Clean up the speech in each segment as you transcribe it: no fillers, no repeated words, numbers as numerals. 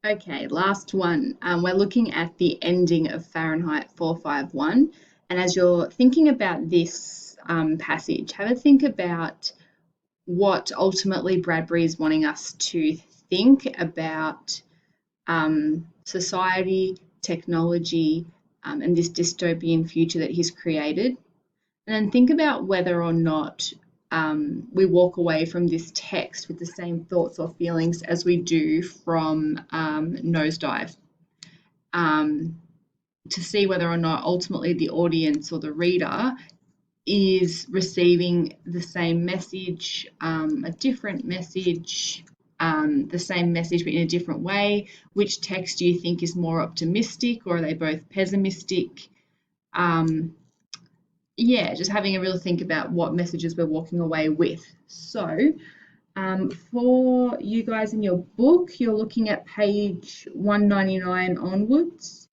Okay, last one. We're looking at the ending of Fahrenheit 451. And as you're thinking about this passage, have a think about what ultimately Bradbury is wanting us to think about society, technology, and this dystopian future that he's created. And then think about whether or not we walk away from this text with the same thoughts or feelings as we do from Nosedive, um, to see whether or not ultimately the audience or the reader is receiving the same message, a different message, the same message but in a different way. Which text do you think is more optimistic, or are they both pessimistic? Um, yeah, just having a real think about what messages we're walking away with. So, for you guys in your book, you're looking at page 199 onwards,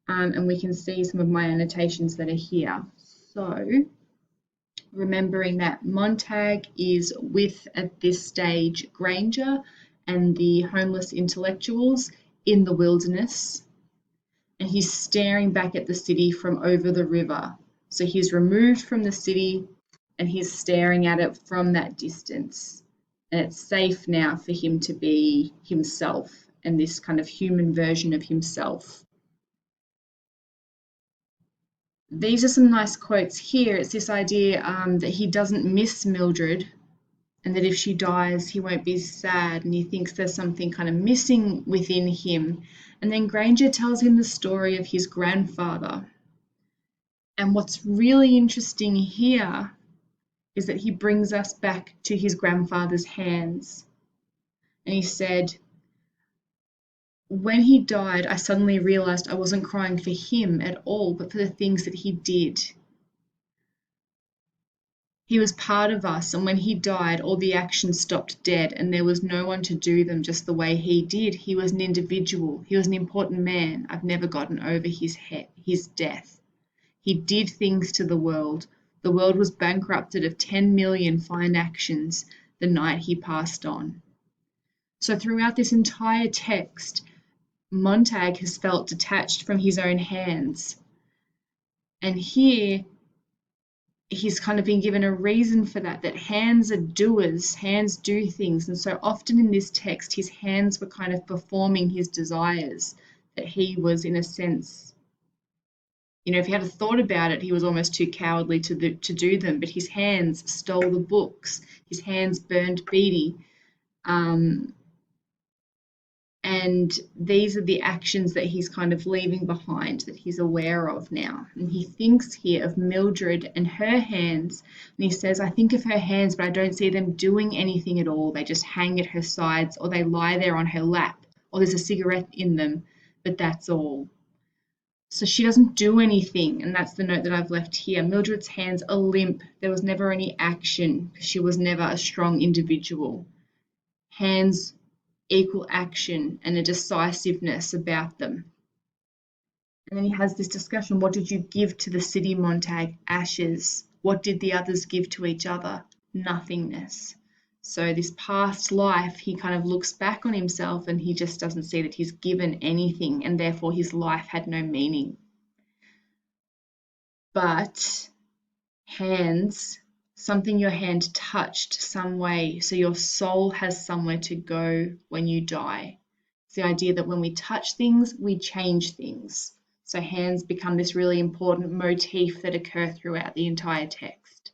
and we can see some of my annotations that are here. So, remembering that Montag is with, at this stage, Granger and the homeless intellectuals in the wilderness, and he's staring back at the city from over the river. So he's removed from the city and he's staring at it from that distance. And it's safe now for him to be himself and this kind of human version of himself. These are some nice quotes here. It's this idea that he doesn't miss Mildred, and that if she dies, he won't be sad, and he thinks there's something kind of missing within him. And then Granger tells him the story of his grandfather. And what's really interesting here is that he brings us back to his grandfather's hands. And he said, when he died, I suddenly realized I wasn't crying for him at all, but for the things that he did. He was part of us, and when he died, all the actions stopped dead, and there was no one to do them just the way he did. He was an individual. He was an important man. I've never gotten over his death. He did things to the world. The world was bankrupted of 10 million fine actions the night he passed on. So throughout this entire text, Montag has felt detached from his own hands. And here, he's kind of been given a reason for that, that hands are doers, hands do things. And so often in this text, his hands were kind of performing his desires, that he was, in a sense, if he had a thought about it, he was almost too cowardly to do them. But his hands stole the books, his hands burned Beatty. And these are the actions that he's kind of leaving behind, that he's aware of now. And he thinks here of Mildred and her hands. And he says, I think of her hands, but I don't see them doing anything at all. They just hang at her sides, or they lie there on her lap, or there's a cigarette in them, but that's all. So she doesn't do anything. And that's the note that I've left here. Mildred's hands are limp. There was never any action. She was never a strong individual. Hands equal action and a decisiveness about them. And then he has this discussion, what did you give to the city, Montag? Ashes. What did the others give to each other? Nothingness. So this past life, he kind of looks back on himself and he just doesn't see that he's given anything, and therefore his life had no meaning. But hands, something your hand touched some way, so your soul has somewhere to go when you die. It's the idea that when we touch things, we change things. So hands become this really important motif that occur throughout the entire text.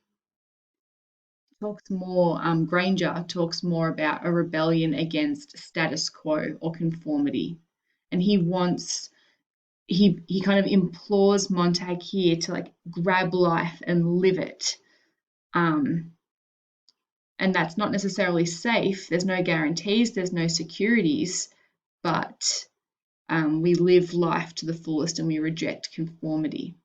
Granger talks more about a rebellion against status quo or conformity. And he kind of implores Montag here to grab life and live it. And that's not necessarily safe. There's no guarantees, there's no securities, but we live life to the fullest and we reject conformity.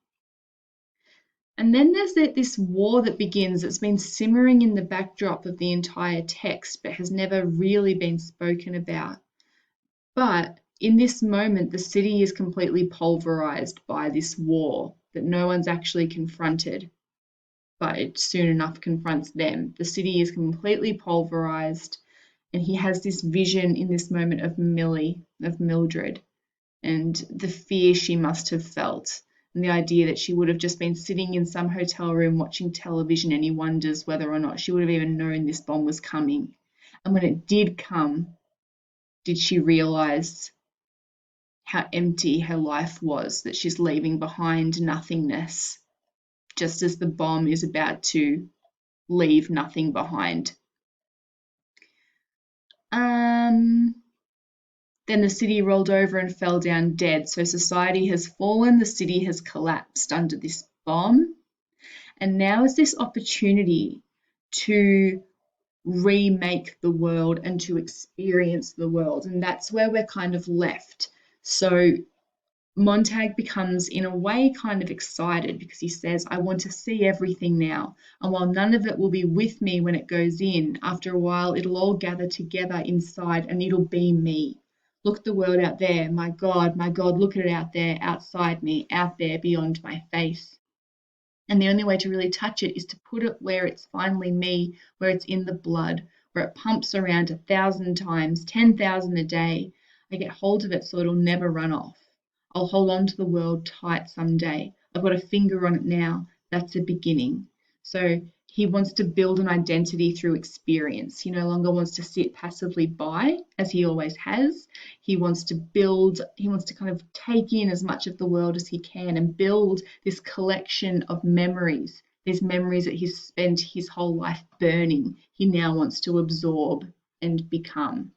And then there's this war that begins that's been simmering in the backdrop of the entire text, but has never really been spoken about. But in this moment, the city is completely pulverized by this war that no one's actually confronted, but it soon enough confronts them. The city is completely pulverized, And he has this vision in this moment of Millie, of Mildred, and the fear she must have felt, and the idea that she would have just been sitting in some hotel room watching television, and he wonders whether or not she would have even known this bomb was coming. And when it did come, did she realize how empty her life was, that she's leaving behind nothingness, just as the bomb is about to leave nothing behind. Then the city rolled over and fell down dead. So society has fallen, the city has collapsed under this bomb. And now is this opportunity to remake the world and to experience the world. And that's where we're kind of left. So Montag becomes, in a way, kind of excited because he says, I want to see everything now. And while none of it will be with me when it goes in, after a while it'll all gather together inside and it'll be me. Look at the world out there. My God, look at it out there, outside me, out there beyond my face. And the only way to really touch it is to put it where it's finally me, where it's in the blood, where it pumps around 1,000 times, 10,000 a day. I get hold of it so it'll never run off. I'll hold on to the world tight someday. I've got a finger on it now. That's a beginning. So he wants to build an identity through experience. He no longer wants to sit passively by, as he always has. He wants to build, he wants to kind of take in as much of the world as he can and build this collection of memories, these memories that he's spent his whole life burning. He now wants to absorb and become.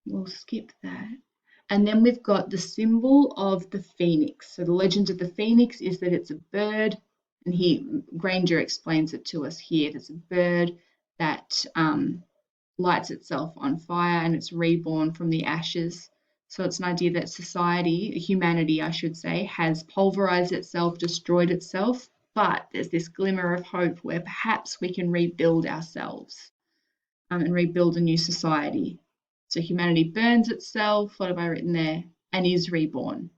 We'll skip that. And then we've got the symbol of the phoenix. So the legend of the phoenix is that it's a bird, and Granger explains it to us here. It's a bird that lights itself on fire and it's reborn from the ashes. So it's an idea that society, humanity I should say, has pulverized itself, destroyed itself, but there's this glimmer of hope where perhaps we can rebuild ourselves and rebuild a new society. So humanity burns itself, what have I written there, and is reborn.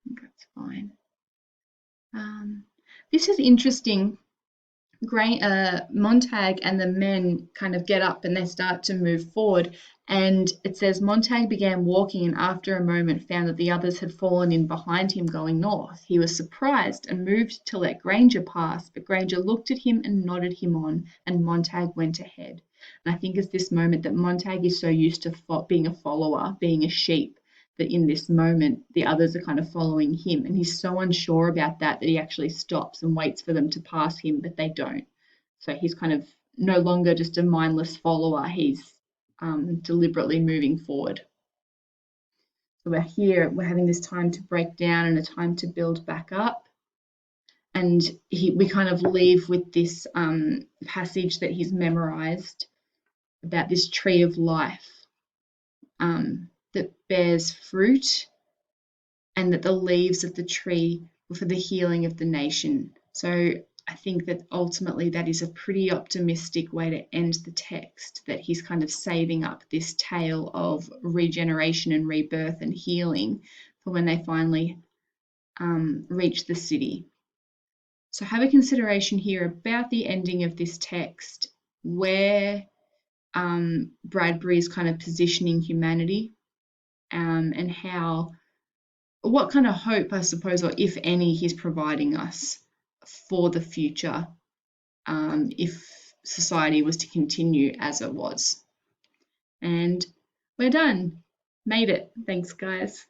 That's fine. This is interesting. Montag and the men kind of get up and they start to move forward. And it says Montag began walking and after a moment found that the others had fallen in behind him going north. He was surprised and moved to let Granger pass, but Granger looked at him and nodded him on, and Montag went ahead. And I think it's this moment that Montag is so used to being a follower, being a sheep, that in this moment the others are kind of following him, and he's so unsure about that he actually stops and waits for them to pass him, but they don't. So he's kind of no longer just a mindless follower, he's deliberately moving forward. So we're having this time to break down and a time to build back up, and we kind of leave with this passage that he's memorized about this tree of life that bears fruit, and that the leaves of the tree were for the healing of the nation. So I think that ultimately that is a pretty optimistic way to end the text, that he's kind of saving up this tale of regeneration and rebirth and healing for when they finally reach the city. So have a consideration here about the ending of this text, where Bradbury is kind of positioning humanity, and what kind of hope, I suppose, or if any, he's providing us for the future, if society was to continue as it was. And we're done. Made it. Thanks, guys.